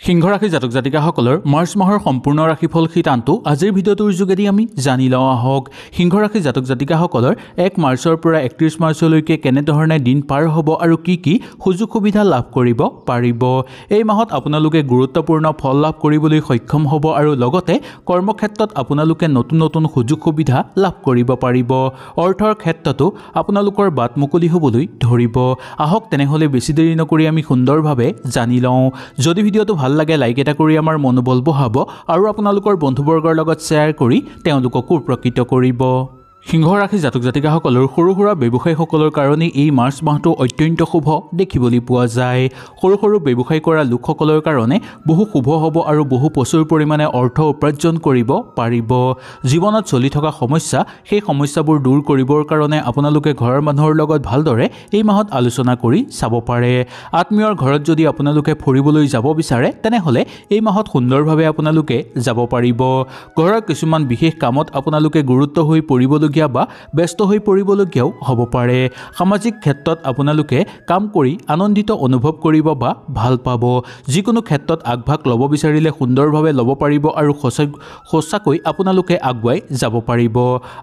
সিংহ ৰাশি জাতক জাতিকাসকলৰ মাৰ্চ মাহৰ সম্পূৰ্ণ ৰাশিফল সিদ্ধান্ত আজিৰ ভিডিঅ'টোৰ যোগেদি আমি জানি লওঁ আহক। সিংহ ৰাশি জাতক জাতিকাসকলৰ 1 মাৰ্চৰ পৰা 31 মাৰ্চলৈকে কেনেধৰণে দিন পাৰ হ'ব আৰু কি সুযোগ সুবিধা লাভ কৰিব পাৰিব। এই মাহত আপোনালোকে গুৰুত্বপূৰ্ণ ফল লাভ কৰিবলৈ সক্ষম হ'ব আৰু লগতে কৰ্মক্ষেত্ৰত আপোনালোকে নতুন সুযোগ সুবিধা লাভ কৰিব পাৰিব। অৰ্থৰ ক্ষেত্ৰতো আপোনালোকৰ বাট মুকলি হ'বলৈ ধৰিব। আহক তেনেহ'লে বেছি দেৰি নকৰি আমি সুন্দৰভাৱে জানি লওঁ। যদি ভিডিঅ'টো ভাল লাগে লাইক এটা কৰি আমাৰ মনোবল বঢ়াব আৰু আপোনালোকৰ বন্ধুবৰ্গৰ লগত শ্বেয়াৰ কৰি তেওঁলোককো উপকৃত কৰিব। সিংহ ৰাশি জাতক জাতিকাসকলৰ সৰু সুৰা ব্যৱসায়ীসকলৰ কাৰণে এই মাৰ্চ মাহটো অত্যন্ত শুভ দেখিবলৈ পোৱা যায়। সৰু ব্যৱসায় কৰা লোকসকলৰ কাৰণে বহু শুভ হ'ব আৰু বহু প্ৰচুৰ পৰিমাণে অৰ্থ উপাৰ্জন কৰিব পাৰিব। জীৱনত চলি থকা সমস্যা সেই সমস্যাবোৰ দূৰ কৰিবৰ কাৰণে আপোনালোকে ঘৰৰ মানুহৰ লগত ভালদৰে এই মাহত আলোচনা কৰি চাব পাৰে। আত্মীয়ৰ ঘৰত যদি আপোনালোকে ফুৰিবলৈ যাব বিচাৰে তেনেহ'লে এই মাহত সুন্দৰভাৱে আপোনালোকে যাব পাৰিব। ঘৰৰ কিছুমান বিশেষ কামত আপোনালোকে গুৰুত্ব হৈ পৰিবলগীয়া বা ব্যস্ত হৈ পৰিবলগীয়াও হ'ব পাৰে। সামাজিক ক্ষেত্ৰত আপোনালোকে কাম কৰি আনন্দিত অনুভৱ কৰিব বা ভাল পাব। যিকোনো ক্ষেত্ৰত আগভাগ ল'ব বিচাৰিলে সুন্দৰভাৱে ল'ব পাৰিব আৰু সঁচাকৈ আপোনালোকে আগুৱাই যাব পাৰিব।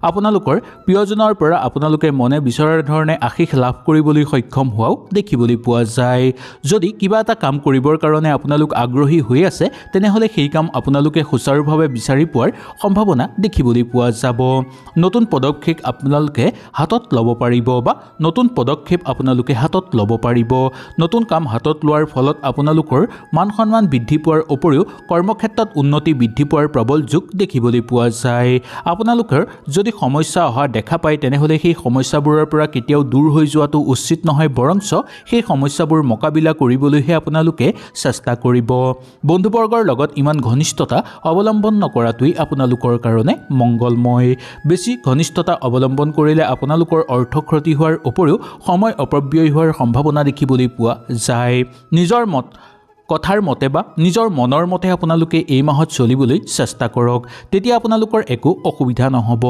আপোনালোকৰ প্ৰিয়জনৰ পৰা আপোনালোকে মনে বিচৰাৰ ধৰণে আশীষ লাভ কৰিবলৈ সক্ষম হোৱাও দেখিবলৈ পোৱা যায়। যদি কিবা এটা কাম কৰিবৰ কাৰণে আপোনালোক আগ্ৰহী হৈ আছে তেনেহ'লে সেই কাম আপোনালোকে সুচাৰুভাৱে বিচাৰি পোৱাৰ সম্ভাৱনা দেখিবলৈ পোৱা যাব। নতুন পদক্ষেপ আপোনালোকে হাতত ল'ব পাৰিব বা নতুন পদক্ষেপ আপোনালোকে হাতত ল'ব পাৰিব। নতুন কাম হাতত লোৱাৰ ফলত আপোনালোকৰ মান সন্মান বৃদ্ধি পোৱাৰ উপৰিও কৰ্মক্ষেত্ৰত উন্নতি বৃদ্ধি পোৱাৰ প্ৰবল যোগ দেখিবলৈ পোৱা যায়। আপোনালোকৰ যদি সমস্যা অহা দেখা পায় তেনেহ'লে সেই সমস্যাবোৰৰ পৰা কেতিয়াও দূৰ হৈ যোৱাটো উচিত নহয়, বৰঞ্চ সেই সমস্যাবোৰ মোকাবিলা কৰিবলৈহে আপোনালোকে চেষ্টা কৰিব। বন্ধুবৰ্গৰ লগত ইমান ঘনিষ্ঠতা অৱলম্বন নকৰাটোৱেই আপোনালোকৰ কাৰণে মংগলময়। বেছি ঘনিষ্ঠতা অৱলম্বন কৰিলে আপোনালোকৰ অৰ্থ ক্ষতি হোৱাৰ উপৰিও সময় অপব্যয় হোৱাৰ সম্ভাৱনা দেখিবলৈ পোৱা যায়। নিজৰ কথাৰ মতে বা নিজৰ মনৰ মতে আপোনালোকে এই মাহত চলিবলৈ চেষ্টা কৰক, তেতিয়া আপোনালোকৰ একো অসুবিধা নহ'ব।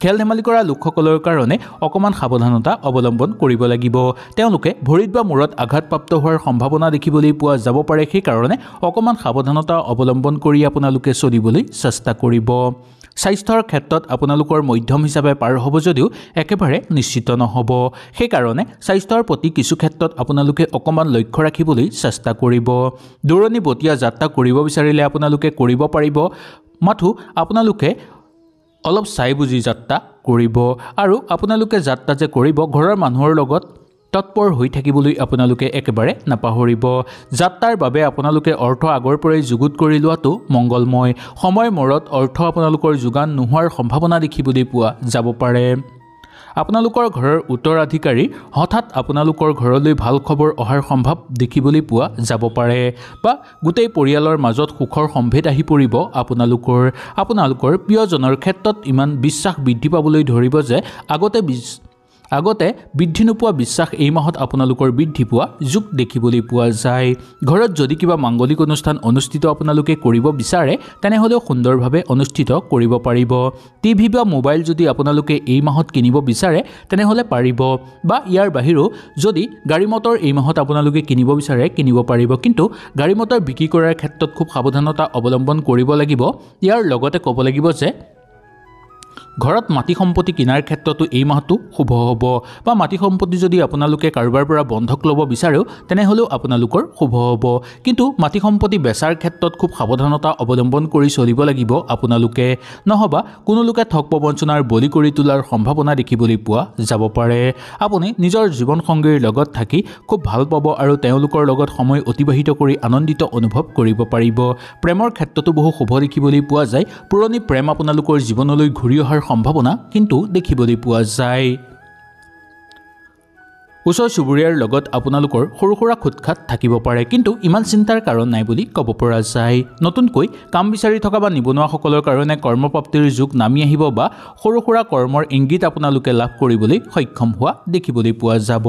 খেল ধেমালি কৰা লোকসকলৰ কাৰণে অকণমান সাৱধানতা অৱলম্বন কৰিব লাগিব। তেওঁলোকে ভৰিত বা মূৰত আঘাতপ্ৰাপ্ত হোৱাৰ সম্ভাৱনা দেখিবলৈ পোৱা যাব পাৰে, সেইকাৰণে অকণমান সাৱধানতা অৱলম্বন কৰি আপোনালোকে চলিবলৈ চেষ্টা কৰিব। স্বাস্থ্যৰ ক্ষেত্ৰত আপোনালোকৰ মধ্যম হিচাপে পাৰ হ'ব যদিও একেবাৰে নিশ্চিত নহ'ব। সেইকাৰণে স্বাস্থ্যৰ প্ৰতি কিছু ক্ষেত্ৰত আপোনালোকে অকণমান লক্ষ্য ৰাখিবলৈ চেষ্টা কৰিব। দূৰণিবতীয়া যাত্ৰা কৰিব বিচাৰিলে আপোনালোকে কৰিব পাৰিব, মাথো আপোনালোকে অলপ চাই বুজি যাত্ৰা কৰিব। আৰু আপোনালোকে যাত্ৰা যে কৰিব ঘৰৰ মানুহৰ লগত তৎপৰ হৈ থাকিবলৈ আপোনালোকে একেবাৰে নাপাহৰিব। যাত্ৰাৰ বাবে আপোনালোকে অৰ্থ আগৰ পৰাই যুগুত কৰি লোৱাটো মংগলময়। সময় মূৰত অৰ্থ আপোনালোকৰ যোগান নোহোৱাৰ সম্ভাৱনা দেখিবলৈ পোৱা যাব পাৰে। আপোনালোকৰ ঘৰৰ উত্তৰাধিকাৰী হঠাৎ আপোনালোকৰ ঘৰলৈ ভাল খবৰ অহাৰ সম্ভৱ দেখিবলৈ পোৱা যাব পাৰে বা গোটেই পৰিয়ালৰ মাজত সুখৰ সম্ভেদ আহি পৰিব। আপোনালোকৰ প্ৰিয়জনৰ ক্ষেত্ৰত ইমান বিশ্বাস বৃদ্ধি পাবলৈ ধৰিব যে আগতে বৃদ্ধি নোপোৱা বিশ্বাস এই মাহত আপোনালোকৰ বৃদ্ধি পোৱা যোগ দেখিবলৈ পোৱা যায়। ঘৰত যদি কিবা মাংগলিক অনুষ্ঠান অনুষ্ঠিত আপোনালোকে কৰিব বিচাৰে তেনেহ'লেও সুন্দৰভাৱে অনুষ্ঠিত কৰিব পাৰিব। টিভি বা মোবাইল যদি আপোনালোকে এই মাহত কিনিব বিচাৰে তেনেহ'লে পাৰিব, বা ইয়াৰ বাহিৰেও যদি গাড়ী মটৰ এই মাহত আপোনালোকে কিনিব বিচাৰে কিনিব পাৰিব। কিন্তু গাড়ী মটৰ বিক্ৰী কৰাৰ ক্ষেত্ৰত খুব সাৱধানতা অৱলম্বন কৰিব লাগিব। ইয়াৰ লগতে ক'ব লাগিব যে ঘৰত মাটি সম্পত্তি কিনাৰ ক্ষেত্ৰতো এই মাহটো শুভ হ'ব, বা মাটি সম্পত্তি যদি আপোনালোকে কাৰোবাৰ পৰা বন্ধক ল'ব বিচাৰেও তেনেহ'লেও আপোনালোকৰ শুভ হ'ব। কিন্তু মাটি সম্পত্তি বেচাৰ ক্ষেত্ৰত খুব সাৱধানতা অৱলম্বন কৰি চলিব লাগিব আপোনালোকে, নহ'বা কোনো লোকে ঠগ প্ৰবঞ্চনাৰ বলি কৰি তোলাৰ সম্ভাৱনা দেখিবলৈ পোৱা যাব পাৰে। আপুনি নিজৰ জীৱনসংগীৰ লগত থাকি খুব ভাল পাব আৰু তেওঁলোকৰ লগত সময় অতিবাহিত কৰি আনন্দিত অনুভৱ কৰিব পাৰিব। প্ৰেমৰ ক্ষেত্ৰতো বহু শুভ দেখিবলৈ পোৱা যায়। পুৰণি প্ৰেম আপোনালোকৰ জীৱনলৈ ঘূৰি অহাৰ সম্ভাৱনা কিন্তু দেখিবলৈ পোৱা যায়। ওচৰ চুবুৰীয়াৰ লগত আপোনালোকৰ সৰু সুৰা খুটখাট থাকিব পাৰে, কিন্তু ইমান চিন্তাৰ কাৰণ নাই বুলি ক'ব পৰা যায়। নতুনকৈ কাম বিচাৰি থকা বা নিবনুৱাসকলৰ কাৰণে কৰ্মপ্ৰাপ্তিৰ যুগ নামি আহিব বা সৰু সুৰা কৰ্মৰ ইংগিত আপোনালোকে লাভ কৰিবলৈ সক্ষম হোৱা দেখিবলৈ পোৱা যাব।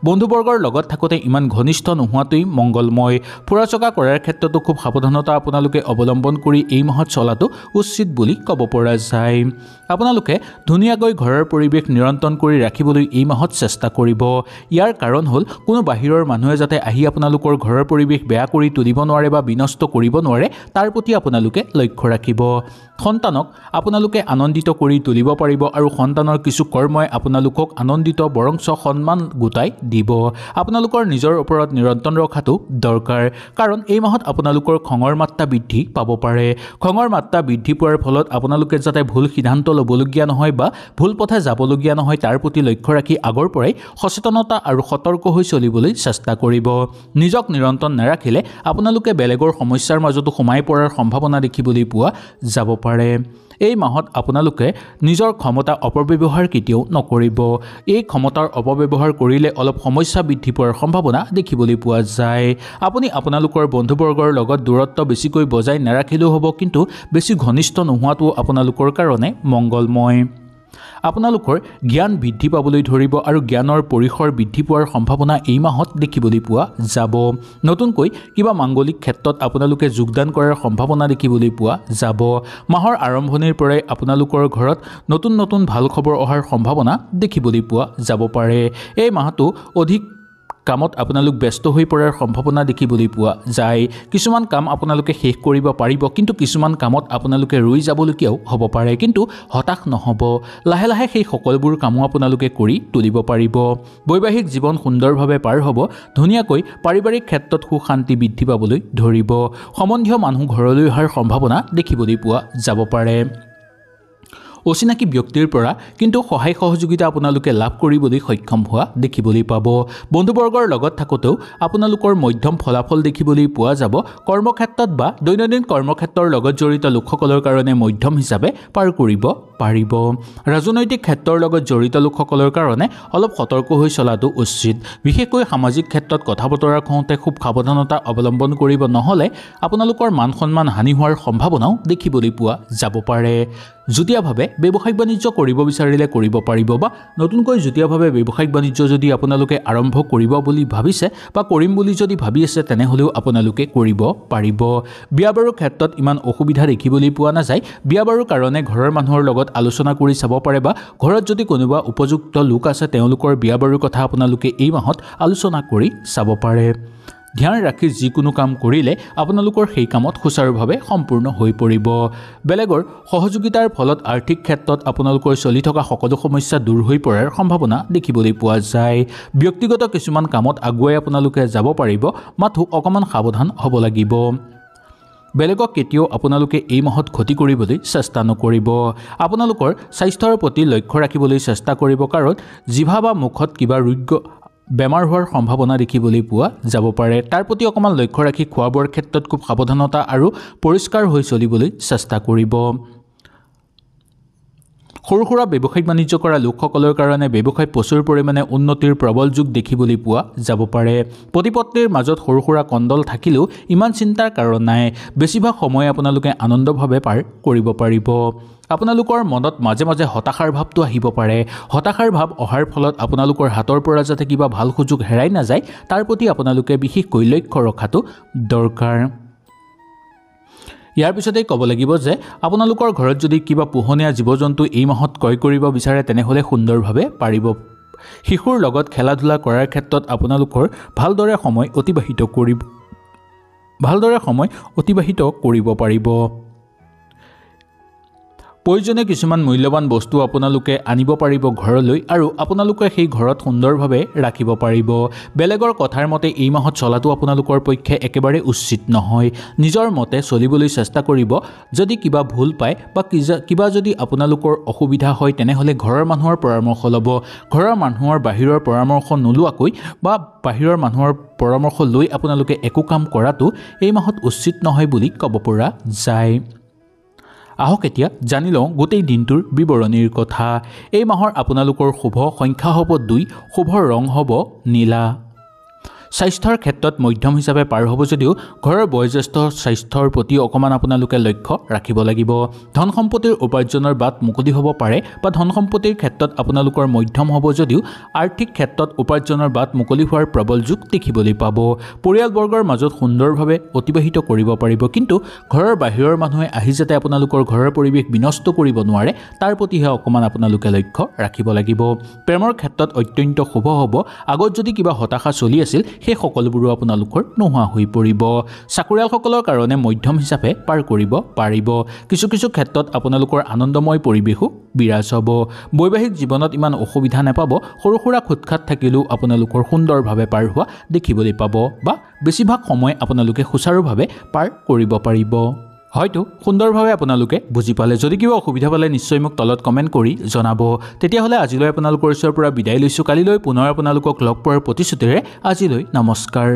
বন্ধুবৰ্গৰ লগত থাকোঁতে ইমান ঘনিষ্ঠ নোহোৱাটোৱেই মংগলময়। ফুৰা চকা কৰাৰ ক্ষেত্ৰতো খুব সাৱধানতা আপোনালোকে অৱলম্বন কৰি এই মাহত চলাটো উচিত বুলি ক'ব পৰা যায়। আপোনালোকে ধুনীয়াকৈ ঘৰৰ পৰিৱেশ নিয়ন্ত্ৰণ কৰি ৰাখিবলৈ এই মাহত চেষ্টা কৰিব। ইয়াৰ কাৰণ হ'ল কোনো বাহিৰৰ মানুহে যাতে আহি আপোনালোকৰ ঘৰৰ পৰিৱেশ বেয়া কৰি তুলিব নোৱাৰে বা বিনষ্ট কৰিব নোৱাৰে তাৰ প্ৰতি আপোনালোকে লক্ষ্য ৰাখিব। সন্তানক আপোনালোকে আনন্দিত কৰি তুলিব পাৰিব আৰু সন্তানৰ কিছু কৰ্মই আপোনালোকক আনন্দিত বৰঞ্চ সন্মান গোটাই দিব। আপোনালোকৰ নিজৰ ওপৰত নিয়ন্ত্ৰণ ৰখাটো দৰকাৰ, কাৰণ এই মাহত আপোনালোকৰ খঙৰ মাত্ৰা বৃদ্ধি পাব পাৰে। খঙৰ মাত্ৰা বৃদ্ধি পোৱাৰ ফলত আপোনালোকে যাতে ভুল সিদ্ধান্ত ল'বলগীয়া নহয় বা ভুল পথে যাবলগীয়া নহয় তাৰ প্ৰতি লক্ষ্য ৰাখি আগৰ পৰাই সচেতনতা আৰু সতৰ্ক হৈ চলিবলৈ চেষ্টা কৰিব। নিজক নিয়ন্ত্ৰণ নাৰাখিলে আপোনালোকে বেলেগৰ সমস্যাৰ মাজতো সোমাই পৰাৰ সম্ভাৱনা দেখিবলৈ পোৱা যাব পাৰে। এই মাহত আপোনালোকে নিজৰ ক্ষমতা অপব্যৱহাৰ কেতিয়াও নকৰিব। এই ক্ষমতাৰ অপব্যৱহাৰ কৰিলে অলপ সমস্যা বৃদ্ধি পোৱাৰ সম্ভাৱনা দেখিবলৈ পোৱা যায়। আপুনি আপোনালোকৰ বন্ধুবৰ্গৰ লগত দূৰত্ব বেছিকৈ বজাই নাৰাখিলেও হ'ব, কিন্তু বেছি ঘনিষ্ঠ নোহোৱাটো আপোনালোকৰ কাৰণে মংগলময়। আপোনালোকৰ জ্ঞান বৃদ্ধি পাবলৈ ধৰিব আৰু জ্ঞানৰ পৰিসৰ বৃদ্ধি পোৱাৰ সম্ভাৱনা এই মাহত দেখিবলৈ পোৱা যাব। নতুনকৈ কিবা মাংগলিক ক্ষেত্ৰত আপোনালোকে যোগদান কৰাৰ সম্ভাৱনা দেখিবলৈ পোৱা যাব। মাহৰ আৰম্ভণিৰ পৰাই আপোনালোকৰ ঘৰত নতুন নতুন ভাল খবৰ অহাৰ সম্ভাৱনা দেখিবলৈ পোৱা যাব পাৰে। এই মাহটো অধিক কামত আপোনালোক ব্যস্ত হৈ পৰাৰ সম্ভাৱনা দেখিবলৈ পোৱা যায়। কিছুমান কাম আপোনালোকে শেষ কৰিব পাৰিব, কিন্তু কিছুমান কামত আপোনালোকে ৰৈ যাবলগীয়াও হ'ব পাৰে, কিন্তু হতাশ নহ'ব। লাহে লাহে সেই সকলোবোৰ কামো আপোনালোকে কৰি তুলিব পাৰিব। বৈবাহিক জীৱন সুন্দৰভাৱে পাৰ হ'ব। ধুনীয়াকৈ পাৰিবাৰিক ক্ষেত্ৰত সুখ শান্তি বৃদ্ধি পাবলৈ ধৰিব। সম্বন্ধীয় মানুহ ঘৰলৈ অহাৰ সম্ভাৱনা দেখিবলৈ পোৱা যাব পাৰে। অচিনাকি ব্যক্তিৰ পৰা কিন্তু সহায় সহযোগিতা আপোনালোকে লাভ কৰিবলৈ সক্ষম হোৱা দেখিবলৈ পাব। বন্ধুবৰ্গৰ লগত থাকোঁতেও আপোনালোকৰ মধ্যম ফলাফল দেখিবলৈ পোৱা যাব। কৰ্মক্ষেত্ৰত বা দৈনন্দিন কৰ্মক্ষেত্ৰৰ লগত জড়িত লোকসকলৰ কাৰণে মধ্যম হিচাপে পাৰ কৰিব পাৰিব। ৰাজনৈতিক ক্ষেত্ৰৰ লগত জড়িত লোকসকলৰ কাৰণে অলপ সতৰ্ক হৈ চলাটো উচিত। বিশেষকৈ সামাজিক ক্ষেত্ৰত কথা বতৰা কওঁতে খুব সাৱধানতা অৱলম্বন কৰিব, নহ'লে আপোনালোকৰ মান সন্মান হানি হোৱাৰ সম্ভাৱনাও দেখিবলৈ পোৱা যাব পাৰে। যুটীয়াভাৱে ব্যৱসায়িক বাণিজ্য কৰিব বিচাৰিলে কৰিব পাৰিব, বা নতুনকৈ যুটীয়াভাৱে ব্যৱসায়িক বাণিজ্য যদি আপোনালোকে আৰম্ভ কৰিব বুলি ভাবিছে বা কৰিম বুলি যদি ভাবি আছে তেনেহ'লেও আপোনালোকে কৰিব পাৰিব। বিয়া বাৰুৰ ক্ষেত্ৰত ইমান অসুবিধা দেখিবলৈ পোৱা নাযায়। বিয়া বাৰুৰ কাৰণে ঘৰৰ মানুহৰ লগত আলোচনা কৰি চাব পাৰে, বা ঘৰত যদি কোনোবা উপযুক্ত লোক আছে তেওঁলোকৰ বিয়া বাৰুৰ কথা আপোনালোকে এই মাহত আলোচনা কৰি চাব পাৰে। ধ্যান ৰাখি যিকোনো কাম কৰিলে আপোনালোকৰ সেই কামত সুচাৰুভাৱে সম্পূৰ্ণ হৈ পৰিব। বেলেগৰ সহযোগিতাৰ ফলত আৰ্থিক ক্ষেত্ৰত আপোনালোকৰ চলি থকা সকলো সমস্যা দূৰ হৈ পৰাৰ সম্ভাৱনা দেখিবলৈ পোৱা যায়। ব্যক্তিগত কিছুমান কামত আগুৱাই আপোনালোকে যাব পাৰিব, মাথো অকণমান সাৱধান হ'ব লাগিব। বেলেগক কেতিয়াও আপোনালোকে এই মাহত ক্ষতি কৰিবলৈ চেষ্টা নকৰিব। আপোনালোকৰ স্বাস্থ্যৰ প্ৰতি লক্ষ্য ৰাখিবলৈ চেষ্টা কৰিব, কাৰণ জিভা বা মুখত কিবা ৰোগ বেমাৰ হোৱাৰ সম্ভাৱনা দেখিবলৈ পোৱা যাব পাৰে। তাৰ প্ৰতি অকণমান লক্ষ্য ৰাখি খোৱা বোৱাৰ ক্ষেত্ৰত খুব সাৱধানতা আৰু পৰিষ্কাৰ হৈ চলিবলৈ চেষ্টা কৰিব। সৰু সুৰা ব্যৱসায়িক বাণিজ্য কৰা লোকসকলৰ কাৰণে ব্যৱসায় প্ৰচুৰ পৰিমাণে উন্নতিৰ প্ৰবল যুগ দেখিবলৈ পোৱা যাব পাৰে। পতি পত্নীৰ মাজত সৰু সুৰা কণ্ডল থাকিলেও ইমান চিন্তাৰ কাৰণ নাই। বেছিভাগ সময় আপোনালোকে আনন্দভাৱে পাৰ কৰিব পাৰিব। আপোনালোকৰ মনত মাজে মাজে হতাশাৰ ভাৱটো আহিব পাৰে। হতাশাৰ ভাৱ অহাৰ ফলত আপোনালোকৰ হাতৰ পৰা যাতে কিবা ভাল সুযোগ হেৰাই নাযায় তাৰ প্ৰতি আপোনালোকে বিশেষকৈ লক্ষ্য ৰখাটো দৰকাৰ। ইয়াৰ পিছতেই ক'ব লাগিব যে আপোনালোকৰ ঘৰত যদি কিবা পোহনীয়া জীৱ জন্তু এই মাহত ক্ৰয় কৰিব বিচাৰে তেনেহ'লে সুন্দৰভাৱে পাৰিব। শিশুৰ লগত খেলা ধূলা কৰাৰ ক্ষেত্ৰত আপোনালোকৰ ভালদৰে সময় অতিবাহিত কৰিব পাৰিব। প্ৰয়োজনীয় কিছুমান মূল্যৱান বস্তু আপোনালোকে আনিব পাৰিব ঘৰলৈ, আৰু আপোনালোকে সেই ঘৰত সুন্দৰভাৱে ৰাখিব পাৰিব। বেলেগৰ কথাৰ মতে এই মাহত চলাটো আপোনালোকৰ পক্ষে একেবাৰে উচিত নহয়। নিজৰ মতে চলিবলৈ চেষ্টা কৰিব। যদি কিবা ভুল পায় বা কিবা যদি আপোনালোকৰ অসুবিধা হয় তেনেহ'লে ঘৰৰ মানুহৰ পৰামৰ্শ ল'ব। ঘৰৰ মানুহৰ বাহিৰৰ পৰামৰ্শ নোলোৱাকৈ বা বাহিৰৰ মানুহৰ পৰামৰ্শ লৈ আপোনালোকে একো কাম কৰাটো এই মাহত উচিত নহয় বুলি ক'ব পৰা যায়। আহক এতিয়া জানি লওঁ গোটেই দিনটোৰ বিৱৰণীৰ কথা। এই মাহৰ আপোনালোকৰ শুভ সংখ্যা হ'ব 2, শুভ ৰং হ'ব নীলা। স্বাস্থ্যৰ ক্ষেত্ৰত মধ্যম হিচাপে পাৰ হ'ব যদিও ঘৰৰ বয়োজ্যেষ্ঠ স্বাস্থ্যৰ প্ৰতি অকণমান আপোনালোকে লক্ষ্য ৰাখিব লাগিব। ধন সম্পত্তিৰ উপাৰ্জনৰ বাট মুকলি হ'ব পাৰে বা ধন সম্পত্তিৰ ক্ষেত্ৰত আপোনালোকৰ মধ্যম হ'ব যদিও আৰ্থিক ক্ষেত্ৰত উপাৰ্জনৰ বাট মুকলি হোৱাৰ প্ৰবল যোগ দেখিবলৈ পাব। পৰিয়ালবৰ্গৰ মাজত সুন্দৰভাৱে অতিবাহিত কৰিব পাৰিব, কিন্তু ঘৰৰ বাহিৰৰ মানুহে আহি যাতে আপোনালোকৰ ঘৰৰ পৰিৱেশ বিনষ্ট কৰিব নোৱাৰে তাৰ প্ৰতিহে অকণমান আপোনালোকে লক্ষ্য ৰাখিব লাগিব। প্ৰেমৰ ক্ষেত্ৰত অত্যন্ত শুভ হ'ব। আগত যদি কিবা হতাশা চলি আছিল সেই সকলোবোৰো আপোনালোকৰ নোহোৱা হৈ পৰিব। চাকৰিয়ালসকলৰ কাৰণে মধ্যম হিচাপে পাৰ কৰিব পাৰিব। কিছু কিছু ক্ষেত্ৰত আপোনালোকৰ আনন্দময় পৰিৱেশো বিৰাজ হ'ব। বৈবাহিক জীৱনত ইমান অসুবিধা নাপাব। সৰু সুৰা খুটখাট থাকিলেও আপোনালোকৰ সুন্দৰভাৱে পাৰ হোৱা দেখিবলৈ পাব বা বেছিভাগ সময় আপোনালোকে সুচাৰুভাৱে পাৰ কৰিব পাৰিব। হয়তো সুন্দৰভাৱে আপোনালোকে বুজি পালে। যদি কিবা অসুবিধা পালে নিশ্চয় মোক তলত কমেণ্ট কৰি জনাব। তেতিয়াহ'লে আজিলৈ আপোনালোকৰ ওচৰৰ পৰা বিদায় লৈছোঁ। কালিলৈ পুনৰ আপোনালোকক লগ পোৱাৰ প্ৰতিশ্ৰুতিৰে আজিলৈ নমস্কাৰ।